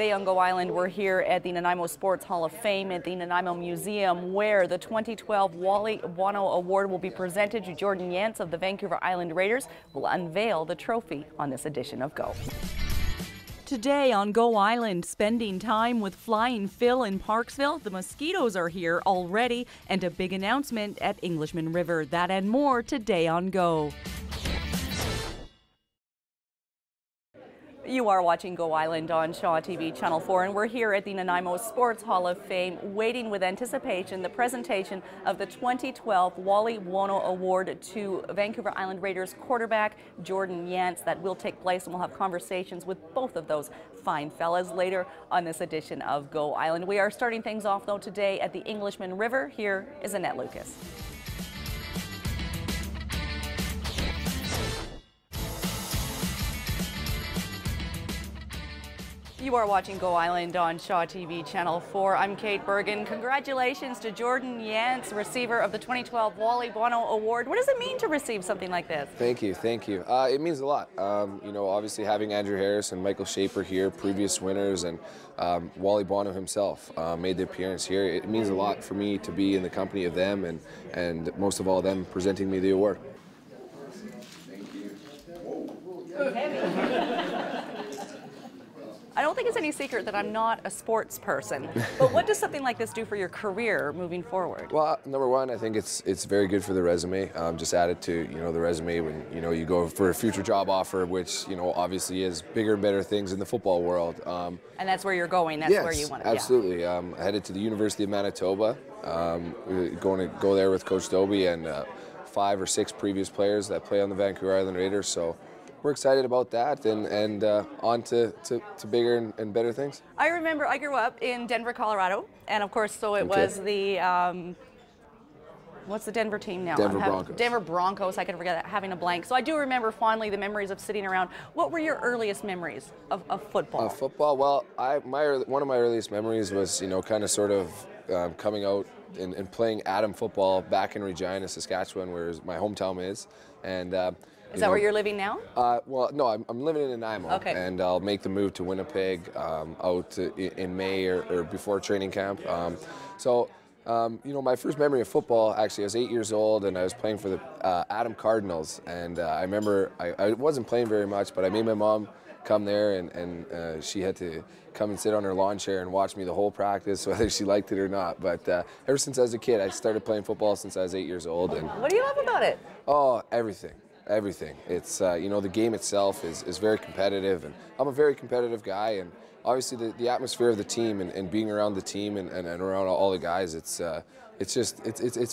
Today on Go Island, we're here at the Nanaimo Sports Hall of Fame at the Nanaimo Museum, where the 2012 Wally Buono Award will be presented to Jordan Yance of the Vancouver Island Raiders, who will unveil the trophy on this edition of Go. Today on Go Island, spending time with Flying Phil in Parksville. The Mosquitoes are here already, and a big announcement at Englishman River. That and more today on Go. You are watching Go Island on Shaw TV Channel 4, and we're here at the Nanaimo Sports Hall of Fame, waiting with anticipation the presentation of the 2012 Wally Buono Award to Vancouver Island Raiders quarterback Jordan Yance. That will take place, and we'll have conversations with both of those fine fellas later on this edition of Go Island. We are starting things off, though, today at the Englishman River. Here is Annette Lucas. You are watching Go Island on Shaw TV Channel 4. I'm Kate Bergen. Congratulations to Jordan Yance, receiver of the 2012 Wally Buono Award. What does it mean to receive something like this? Thank you, thank you. It means a lot. You know, obviously having Andrew Harris and Michael Shaper here, previous winners, and Wally Buono himself made the appearance here. It means a lot for me to be in the company of them, and most of all them presenting me the award. Thank you. Whoa. I don't think it's any secret that I'm not a sports person, but what does something like this do for your career moving forward? Well, number one, I think it's very good for the resume. Just add it to the resume when you go for a future job offer, which obviously is bigger and better things in the football world. And that's where you're going. That's where you want to. Absolutely. Headed to the University of Manitoba. Going to go there with Coach Dobie and 5 or 6 previous players that play on the Vancouver Island Raiders. So we're excited about that, and on to bigger and better things. I remember I grew up in Denver, Colorado, and of course, so it was the, what's the Denver team now? Denver Broncos. Denver Broncos, I could forget that, having a blank. So I do remember fondly the memories of sitting around. What were your earliest memories of football? Football, well, one of my earliest memories was, kind of sort of coming out and playing Atom football back in Regina, Saskatchewan, where my hometown is, and is that where you're living now? Well, no, I'm living in Nanaimo, and I'll make the move to Winnipeg in May or before training camp. My first memory of football, actually, I was 8 years old, and I was playing for the Atom Cardinals, and I remember I wasn't playing very much, but I made my mom come there, and she had to come and sit on her lawn chair and watch me the whole practice, whether she liked it or not. But ever since I was a kid, I started playing football since I was 8 years old. And what do you love about it? Oh, everything. Everything. It's, the game itself is very competitive, and I'm a very competitive guy, and obviously the atmosphere of the team and being around the team and around all the guys, it's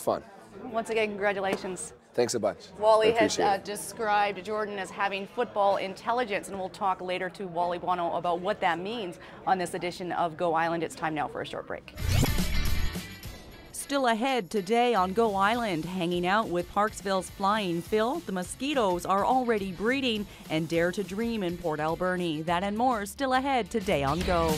fun. Once again, congratulations. Thanks a bunch. Wally has described Jordan as having football intelligence, and we'll talk later to Wally Buono about what that means on this edition of Go Island. It's time now for a short break. Still ahead today on Go Island, hanging out with Parksville's Flying Phil. The Mosquitoes are already breeding, and Dare to Dream in Port Alberni. That and more still ahead today on Go.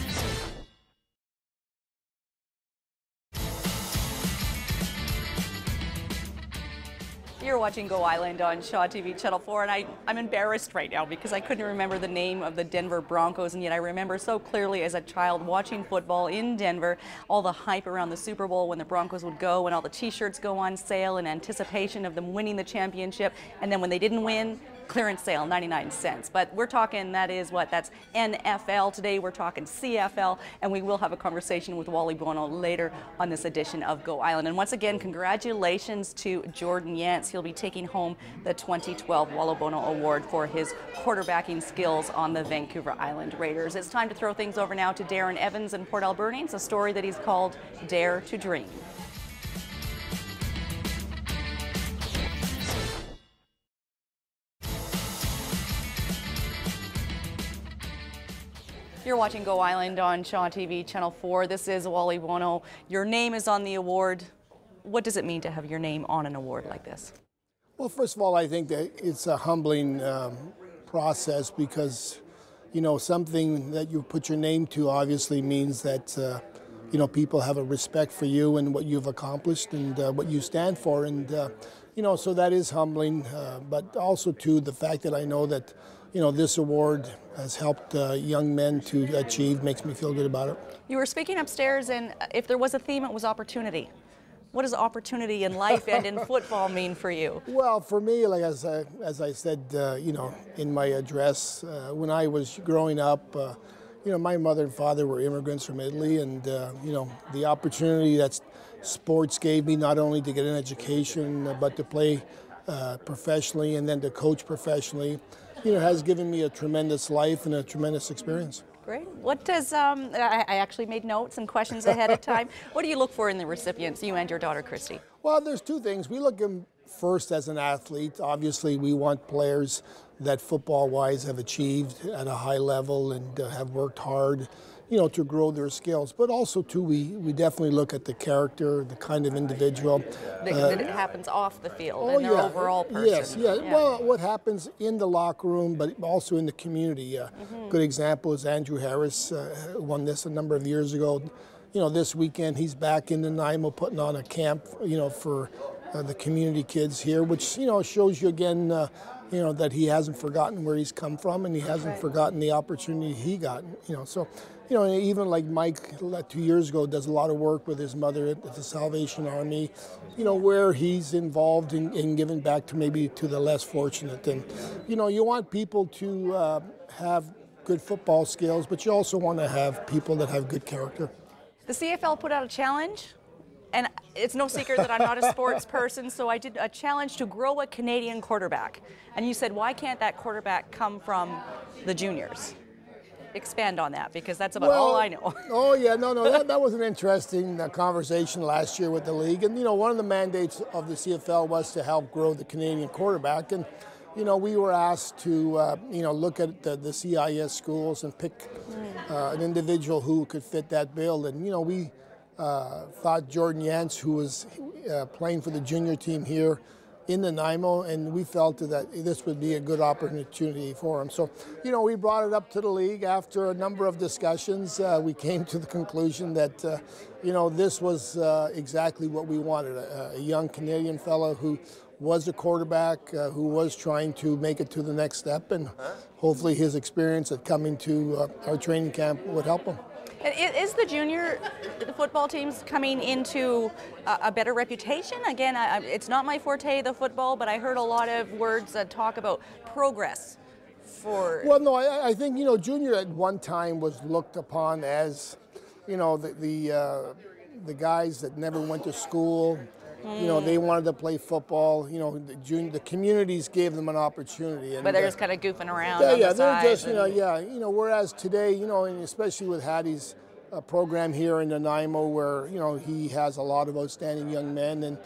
You're watching Go Island on Shaw TV Channel 4, and I'm embarrassed right now because I couldn't remember the name of the Denver Broncos, and yet I remember so clearly as a child watching football in Denver, all the hype around the Super Bowl when the Broncos would go, and all the t-shirts go on sale in anticipation of them winning the championship, and then when they didn't win, clearance sale, 99 cents. But we're talking, that's NFL. Today we're talking CFL, and we will have a conversation with Wally Buono later on this edition of Go Island. And once again, congratulations to Jordan Yance. He'll be taking home the 2012 Wally Buono Award for his quarterbacking skills on the Vancouver Island Raiders. It's time to throw things over now to Darren Evans in Port Alberni. It's a story that he's called Dare to Dream. You're watching Go Island on Shaw TV Channel 4. This is Wally Buono. Your name is on the award. What does it mean to have your name on an award like this? Well, first of all, I think that it's a humbling process because, something that you put your name to obviously means that, people have a respect for you and what you've accomplished and what you stand for. And, so that is humbling. But also, too, the fact that I know that, this award has helped young men to achieve makes me feel good about it. You were speaking upstairs, and if there was a theme, it was opportunity. What does opportunity in life and in football mean for you? Well, for me, like as I said, in my address, when I was growing up, my mother and father were immigrants from Italy, and the opportunity that sports gave me, not only to get an education, but to play professionally and then to coach professionally, has given me a tremendous life and a tremendous experience. Great. What does, I actually made notes and questions ahead of time. What do you look for in the recipients, you and your daughter, Christy? Well, there's two things. We look at them first as an athlete. Obviously, we want players that football-wise have achieved at a high level and have worked hard, to grow their skills. But also, too, we definitely look at the character, the kind of individual. That it happens off the field and their overall person. Yes, yeah. Well, what happens in the locker room, but also in the community. Good example is Andrew Harris, won this a number of years ago. This weekend he's back in Nanaimo putting on a camp, for the community kids here, which, shows you again, that he hasn't forgotten where he's come from and he hasn't forgotten the opportunity he got, so. Even like Mike 2 years ago does a lot of work with his mother at the Salvation Army, where he's involved in giving back to maybe to the less fortunate. And, you want people to have good football skills, but you also want to have people that have good character. The CFL put out a challenge, and it's no secret that I'm not a sports person, so I did a challenge to grow a Canadian quarterback. And you said, why can't that quarterback come from the juniors? Expand on that, because that's about all I know. Oh yeah, no, that was an interesting conversation last year with the league, and one of the mandates of the CFL was to help grow the Canadian quarterback, and we were asked to look at the CIS schools and pick an individual who could fit that bill, and we thought Jordan Yance, who was playing for the junior team here in Nanaimo, and we felt that this would be a good opportunity for him. So, we brought it up to the league. After a number of discussions, we came to the conclusion that, this was exactly what we wanted, a young Canadian fellow who was a quarterback, who was trying to make it to the next step, and hopefully his experience at coming to our training camp would help him. Is the junior football teams coming into a better reputation? Again, it's not my forte, the football, but I heard a lot of words talk about progress for... Well, no, I think, junior at one time was looked upon as, the guys that never went to school. They wanted to play football. The communities gave them an opportunity. And, but they're just kind of goofing around. They're just, whereas today, and especially with Hattie's program here in Nanaimo, where he has a lot of outstanding young men, and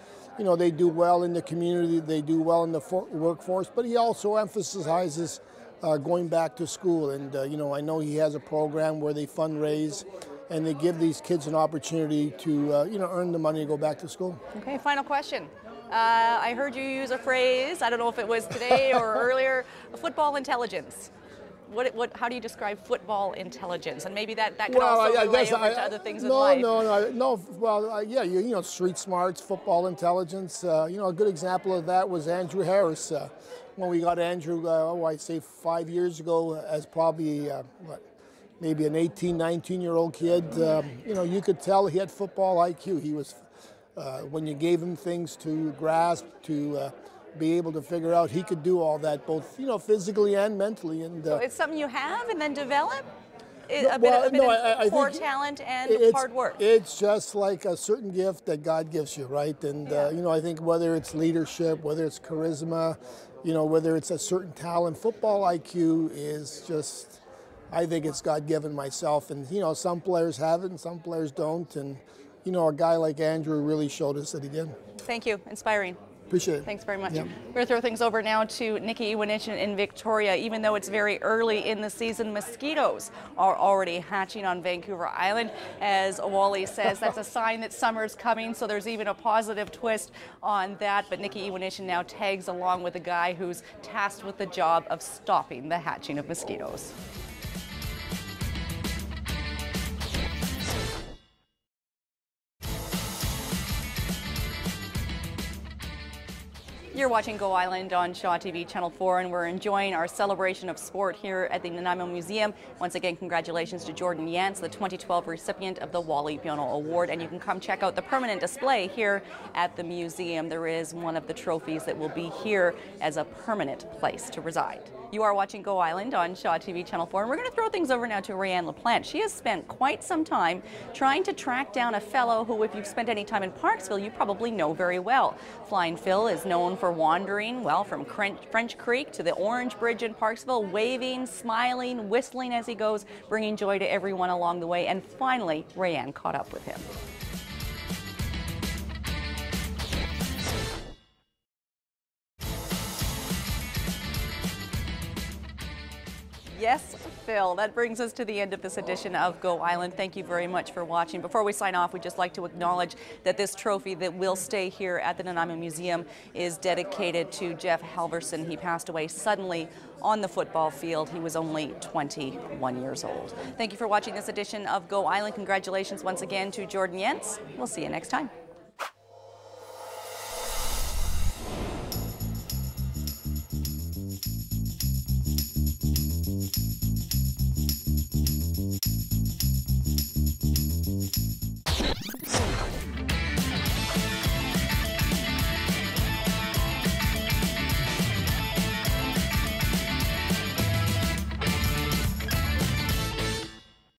they do well in the community, they do well in the workforce. But he also emphasizes going back to school, and I know he has a program where they fundraise. And they give these kids an opportunity to, earn the money to go back to school. Okay, final question. I heard you use a phrase, I don't know if it was today or earlier, football intelligence. How do you describe football intelligence? And maybe that can also relate over to other things in life. No. Well, street smarts, football intelligence. A good example of that was Andrew Harris. When we got Andrew, I'd say 5 years ago, as probably, maybe an 18, 19-year-old kid, you could tell he had football IQ. He was, when you gave him things to grasp, to be able to figure out, he could do all that, both, physically and mentally. And so it's something you have and then develop? A bit of core talent and hard work? It's just like a certain gift that God gives you, right? And, I think whether it's leadership, whether it's charisma, whether it's a certain talent, football IQ is just... I think it's God-given myself, and some players have it and some players don't, and a guy like Andrew really showed us that he did. Thank you. Inspiring. Appreciate it. Thanks very much. Yep. We're going to throw things over now to Nikki Iwanichin in Victoria. Even though it's very early in the season, mosquitoes are already hatching on Vancouver Island. As Wally says, that's a sign that summer's coming, so there's even a positive twist on that. But Nikki Iwanichin now tags along with a guy who's tasked with the job of stopping the hatching of mosquitoes. You're watching Go Island on Shaw TV Channel 4, and we're enjoying our celebration of sport here at the Nanaimo Museum. Once again, congratulations to Jordan Yance, the 2012 recipient of the Wally Piono Award. And you can come check out the permanent display here at the museum. There is one of the trophies that will be here as a permanent place to reside. You are watching Go Island on Shaw TV Channel 4, and we're going to throw things over now to Rayanne LaPlante. She has spent quite some time trying to track down a fellow who, if you've spent any time in Parksville, you probably know very well. Flying Phil is known for wandering, well, from French Creek to the Orange Bridge in Parksville, waving, smiling, whistling as he goes, bringing joy to everyone along the way. And finally, Rayanne caught up with him. Yes, Phil, that brings us to the end of this edition of Go Island. Thank you very much for watching. Before we sign off, we'd just like to acknowledge that this trophy that will stay here at the Nanaimo Museum is dedicated to Jeff Halverson. He passed away suddenly on the football field. He was only 21 years old. Thank you for watching this edition of Go Island. Congratulations once again to Jordan Yance. We'll see you next time.